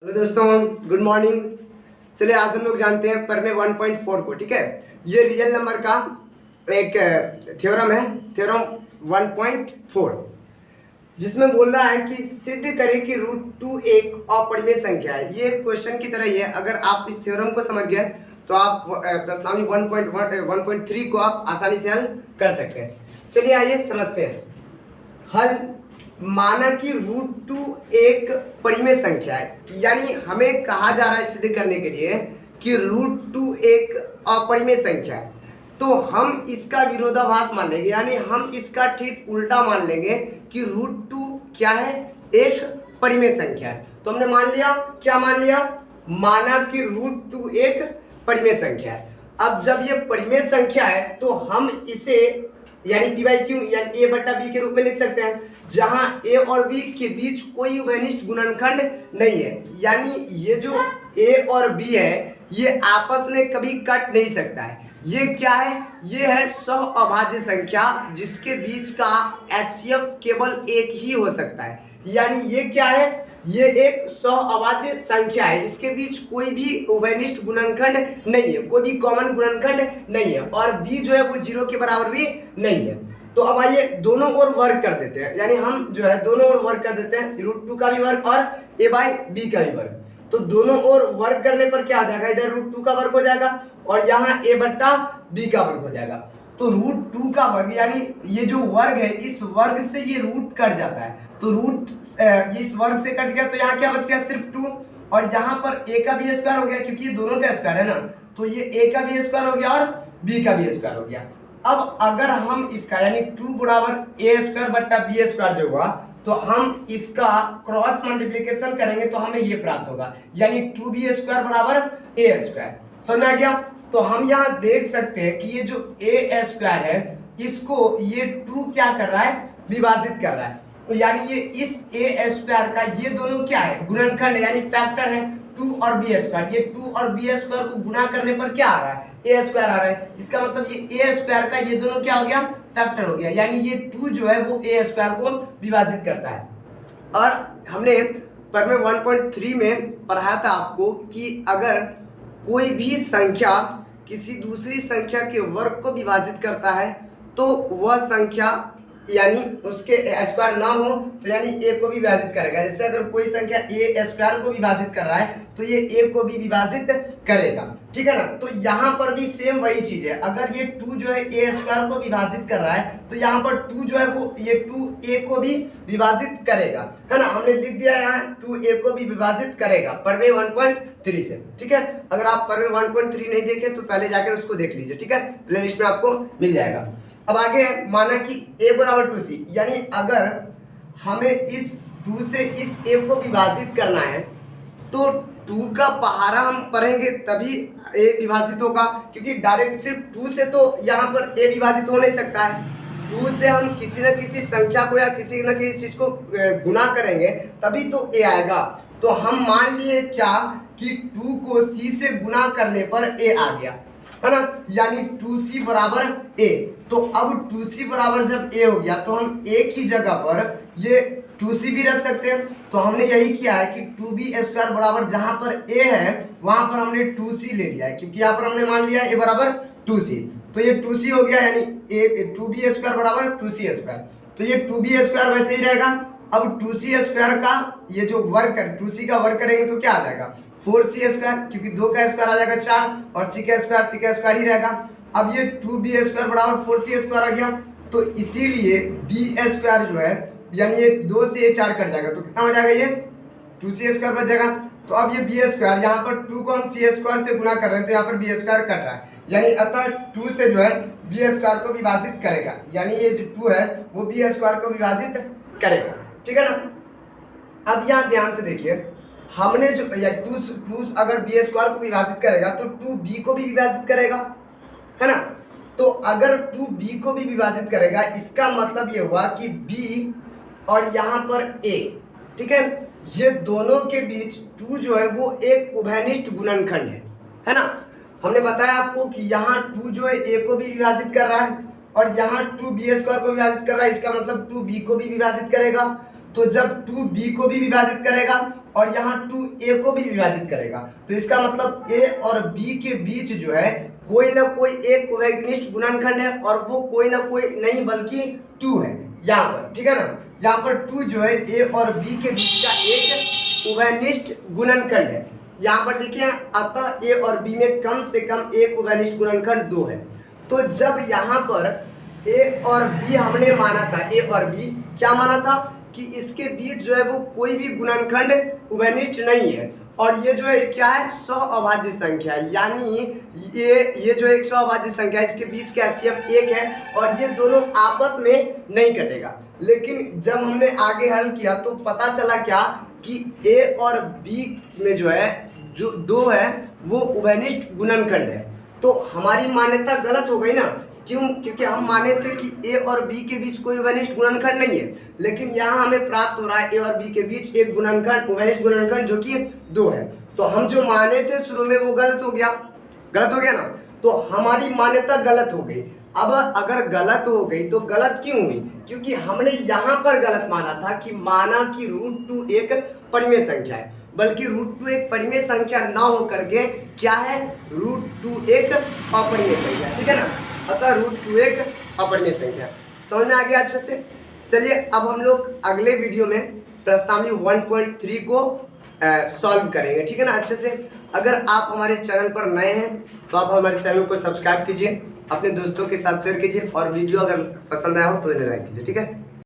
Hello दोस्तों, good morning. चलिए आज हम लोग जानते हैं प्रमेय 1.4 को। ठीक है, ये रियल नंबर का एक थ्योरम है, थ्योरम 1.4, जिसमें बोल रहा है कि सिद्ध करें कि √2 एक अपरिमेय संख्या है। ये क्वेश्चन की तरह ही है। अगर आप इस थ्योरम को समझ गए तो आप प्रश्नावली 1.3 को आप आसानी से हल कर सकते हैं। चलिए आइए समझते हैं हल। माना कि √2 एक परिमेय संख्या है, यानी हमें कहा जा रहा है सिद्ध करने के लिए कि √2 एक अपरिमेय संख्या है। तो हम इसका विरोधाभास मान लेंगे, यानी हम इसका ठीक उल्टा मान लेंगे कि √2 क्या है, एक परिमेय संख्या है। तो हमने मान लिया, क्या मान लिया, माना कि √2 एक परिमेय संख्या है। अब जब ये परिमेय संख्या है तो हम इसे यानी p/q यानी a/b के रूप में लिख सकते हैं, जहां a और b के बीच कोई उभयनिष्ठ गुणनखंड नहीं है। यानी ये जो a और b है ये आपस में कभी कट नहीं सकता है। ये क्या है, ये है सहअभाज्य संख्या, जिसके बीच का HCF केवल एक ही हो सकता है। यानी ये क्या है, ये एक सहअभाज्य संख्या है, इसके बीच कोई भी उभयनिष्ठ गुणनखंड नहीं है, कोई भी कॉमन गुणनखंड नहीं है, और b जो है वो 0 के बराबर भी नहीं है। तो अब आइए दोनों ओर वर्ग कर देते हैं, यानी हम जो है दोनों ओर वर्ग कर देते हैं, √2 का भी वर्ग और a/b का भी वर्ग। तो दोनों ओर वर्ग करने पर क्या आ जाएगा, इधर √2 का वर्ग हो जाएगा और यहाँ a/b का वर्ग हो जाएगा। तो √2 का वर्ग यानी ये जो वर्ग है, इस वर्ग से ये रूट कट जाता है, तो रूट इस वर्ग से कट गया, तो यहाँ क्या बच गया, सिर्फ 2, और यहाँ पर a का भी स्क्वायर हो गया, क्योंकि ये दोनों का स्क्वायर है ना, तो ये a का भी स्क्वायर हो गया और b का भी स्क्वायर हो गया। अब अगर हम इसका यानी 2 बराबर a² बट्टा b² जो हुआ, तो हम इसका क्रॉस मल्टीप्लिकेशन करेंगे तो हमें ये प्राप्त होगा, यानी 2b² बराबर a²। समझ में आ गया। तो हम यहाँ देख सकते हैं कि ये जो a² है, इसको ये 2 क्या कर रहा है, विभाजित कर रहा है। तो यानी ये इस a² का ये दोनों क्या है, गुणनखंड यानी फैक्टर है, 2 और b²। ये 2 और b² को गुणा करने पर क्या आ रहा है, a² आ रहा है। इसका मतलब ये a² का ये दोनों क्या हो गया, फैक्टर हो गया, यानी ये 2 जो है वो a² को विभाजित करता है। और हमने प्रमेय 1.3 में पढ़ाया था आपको कि अगर कोई भी संख्या किसी दूसरी संख्या के वर्ग को विभाजित करता है तो वह संख्या यानी उसके स्क्वायर ना हो तो यानी a को भी विभाजित करेगा। जैसे अगर कोई संख्या a² को विभाजित कर रहा है तो ये a को भी विभाजित करेगा, ठीक है ना। तो यहाँ पर भी सेम वही चीज है, अगर ये 2 जो है a² को विभाजित कर रहा है तो यहाँ पर 2 जो है वो ये 2a को भी विभाजित करेगा, है ना। हमने लिख दिया यहाँ 2a को भी विभाजित करेगा प्रमेय 1.3 से, ठीक है। अगर आप प्रमेय 1.3 नहीं देखे तो पहले जाकर उसको देख लीजिए, ठीक है, प्लेलिस्ट में आपको मिल जाएगा। अब आगे है, माना कि a बराबर 2c, यानी अगर हमें इस 2 से इस a को विभाजित करना है तो 2 का पहाड़ा हम पढ़ेंगे तभी a विभाजित होगा, क्योंकि डायरेक्ट सिर्फ 2 से तो यहाँ पर a विभाजित हो नहीं सकता है। 2 से हम किसी न किसी संख्या को या किसी न किसी चीज को गुना करेंगे तभी तो a आएगा। तो हम मान लिए क्या कि 2 को c से गुना करने पर a आ गया, है ना, यानी 2c बराबर a। तो अब 2c बराबर जब a हो गया तो हम a की जगह पर ये 2c भी रख सकते हैं। तो हमने यही किया है कि 2b² बराबर जहां पर a है वहां पर हमने 2c ले लिया है, क्योंकि यहाँ पर हमने मान लिया a बराबर 2c। तो ये 2c हो गया, यानी 2b² बराबर 2c²। तो ये 2b² वैसे ही रहेगा। अब 2c² का ये जो वर्ग कर 2c का वर्ग करेंगे तो क्या आ जाएगा, 4c², क्योंकि 2 का स्क्वायर आ जाएगा 4 और c का स्क्वायर ही रहेगा। अब ये 2b² बराबर 4c² आ गया, तो इसीलिए b² जो है यानी ये 2 से 4 कट जाएगा तो कितना हो जाएगा, ये 2c² बच जाएगा। तो अब ये b² यहाँ पर 2 को हम c² से गुना कर रहे हैं तो यहाँ पर b² कट रहा है, यानी अतः 2 से जो है b² को विभाजित करेगा, यानी ये जो 2 है वो b² को विभाजित करेगा, ठीक है ना। अब यहाँ ध्यान से देखिए, हमने जो या 2 अगर b² को विभाजित करेगा तो 2b को भी विभाजित करेगा, है ना। तो अगर 2b को भी विभाजित करेगा इसका मतलब ये हुआ कि b और यहाँ पर a, ठीक है, ये दोनों के बीच 2 जो है वो एक उभयनिष्ठ गुणनखंड है ना। हमने बताया आपको कि यहाँ 2 जो है a को भी विभाजित कर रहा है और यहाँ 2b² को विभाजित कर रहा है, इसका मतलब 2b को भी विभाजित करेगा। तो जब 2b को भी विभाजित करेगा और यहाँ 2a को भी विभाजित करेगा, तो इसका मतलब a और b के बीच जो है कोई ना कोई एक उभयनिष्ठ गुणनखंड है, और वो कोई ना कोई नहीं बल्कि 2 है यहाँ पर, ठीक है ना। यहाँ पर 2 जो है a और b के बीच का एक उभयनिष्ठ गुणनखंड है, यहाँ पर लिखे हैं। अतः a और b में कम से कम एक उभयनिष्ठ गुणनखंड 2 है। तो जब यहाँ पर a और b हमने माना था, a और b क्या माना था कि इसके बीच जो है वो कोई भी गुणनखंड उभयनिष्ठ नहीं है, और ये जो है क्या है, सहअभाज्य संख्या है, यानी ये जो एक सहअभाज्य संख्या है, इसके बीच का HCF 1 है और ये दोनों आपस में नहीं कटेगा। लेकिन जब हमने आगे हल किया तो पता चला क्या कि a और b में जो है जो 2 है वो उभयनिष्ठ गुणनखंड है। तो हमारी मान्यता गलत हो गई ना, क्यों? क्योंकि हम माने थे कि a और b के बीच कोई उभयनिष्ठ गुणनखंड नहीं है, लेकिन यहाँ हमें प्राप्त हो रहा है a और b के बीच एक गुणनखंड, उभयनिष्ठ गुणनखंड जो कि 2 है। तो हम जो माने थे शुरू में वो गलत हो गया ना, तो हमारी मान्यता गलत हो गई। अब अगर गलत हो गई तो गलत क्यों हुई? क्योंकि हमने यहाँ पर गलत माना था कि माना कि √2 एक परिमेय संख्या है, बल्कि √2 एक परिमेय संख्या ना हो करके क्या है, √2 एक अपरिमेय संख्या, ठीक है ना। अतः √2 एक अपरिमेय संख्या। समझ में आ गया अच्छे से? चलिए अब हम लोग अगले वीडियो में प्रश्नावली 1.3 को सॉल्व करेंगे, ठीक है ना, अच्छे से। अगर आप हमारे चैनल पर नए हैं तो आप हमारे चैनल को सब्सक्राइब कीजिए, अपने दोस्तों के साथ शेयर कीजिए, और वीडियो अगर पसंद आया हो तो इन्हें लाइक कीजिए, ठीक है।